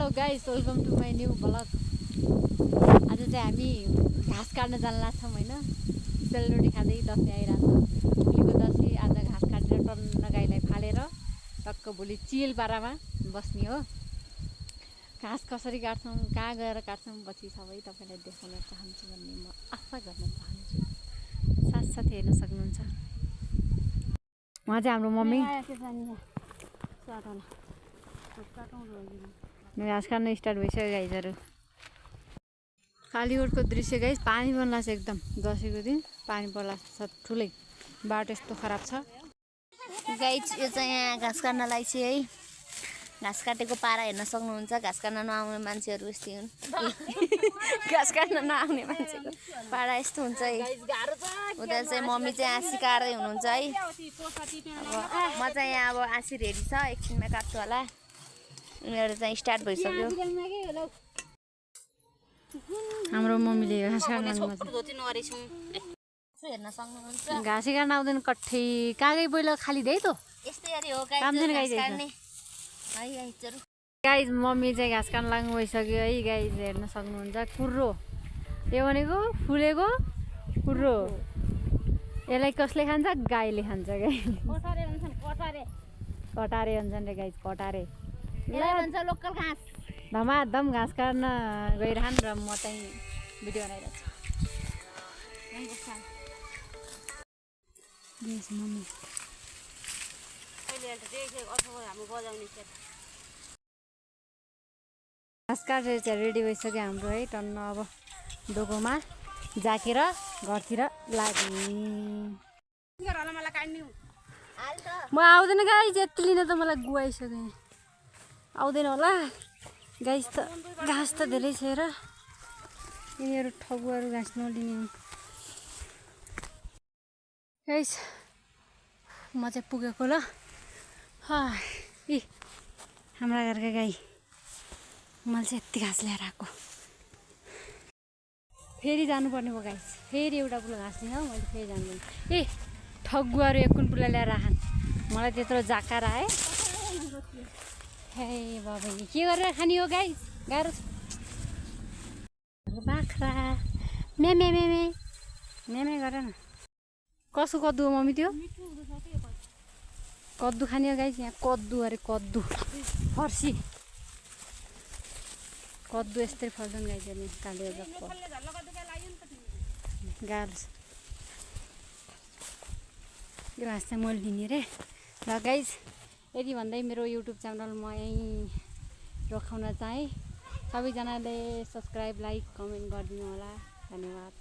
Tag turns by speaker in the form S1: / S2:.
S1: Guys welcome to my new blog. आज चाहिँ हामी घाँस काट्न जान लाग्छौँ होइन। सेलरोटी खाँदै दसैँ आइरहेको छ। भोलिको दसैँ आज घाँस काटेर टन्न गाईलाई फालेर टक्क भोलि चिल पारामा बस्ने हो। घाँस कसरी काट्छौँ, कहाँ गएर काट्छौँ पछि सबै तपाईँलाई देखाउन चाहन्छु भन्ने म आशा गर्न चाहन्छु। साथसाथै हेर्न सक्नुहुन्छ उहाँ चाहिँ हाम्रो मम्मी। घाँस काट्न स्टार्ट भइसक्यो गाइजहरू। कालीकोटको दृश्य गाइस, पानी पर्ला छ एकदम। दसैँको दिन पानी पर्ला छ ठुलै। बाटो यस्तो खराब छ
S2: गाइज। यो चाहिँ यहाँ घाँस काट्न लाग्छ है। घाँस काटेको पारा हेर्न सक्नुहुन्छ। घाँस काट्न नआउने मान्छेहरू यस्तै हुन्। घाँस काट्न नआउने मान्छेको पारा यस्तो हुन्छ है। उता चाहिँ मम्मी चाहिँ आँसी काट्दै हुनुहुन्छ है। अब म चाहिँ यहाँ अब आँसी रेडी छ, एकछिनमा काट्छु होला। उनीहरू चाहिँ स्टार्ट भइसक्यो।
S1: हाम्रो मम्मीले घाँस काट्न
S2: हेर्न सक्नुहुन्छ।
S1: घाँसी काट्न आउँदैन कट्ठै। कागै पहिला खाली दे त
S2: यस्तै गरी हो गाइज।
S1: गाइज मम्मी चाहिँ घाँस काट्न लाग्नु भइसक्यो है गाइज, हेर्न सक्नुहुन्छ। कुर्रो यो भनेको फुलेको कुर्रो। यसलाई कसले खान्छ? गाईले खान्छ। कटारे भन्छन् रे गाइज, कटारे।
S2: लोकल घाँस
S1: धमाधम घाँस काट्न गइरहन् र म चाहिँ भिडियो बनाइरहेको छु। मम्मी घाँस काटेर चाहिँ रेडी भइसक्यो हाम्रो है। टन्न अब डोकोमा जाकेर घरतिर लाग्ने। म आउँदैन गाइस, यति लिन त मलाई गुवाइसक्यो। आउँदैन होला गाइस, त घाँस त धेरै छ र। यिनीहरू ठगुवाहरू घाँस नलिने हुन् गाइस। म चाहिँ पुगेको ल। इ हाम्रा घरका गाई। मैले चाहिँ यति घाँस ल्याएर आएको। फेरि जानुपर्ने भयो गाइस। फेरि एउटा पुलो घाँस लिन हौ। मैले फेरि जान्दैन। ए ठगुवाहरू एक कुन पुला ल्याएर राखन्। मलाई त्यत्रो जाकार आए। हे बाबा के गरेर खाने हो गाइस? गाह्रो छ। बाख्रा मे मे मे मे मे मे गर न। कसो कद्दु हो मम्मी? त्यो कद्दु खाने हो गाइस। यहाँ कद्दु अरे कद्दु फर्सी। कद्दु यस्तै फर्छन् गाइजहरूले। काले गाह्रो छ। यो घाँस चाहिँ मैले लिने रे। ल गाइज यति भन्दै मेरो युट्युब च्यानल म यहीँ रोकाउन चाहेँ। सबैजनाले सब्सक्राइब, लाइक, कमेन्ट गरिदिनु होला। धन्यवाद।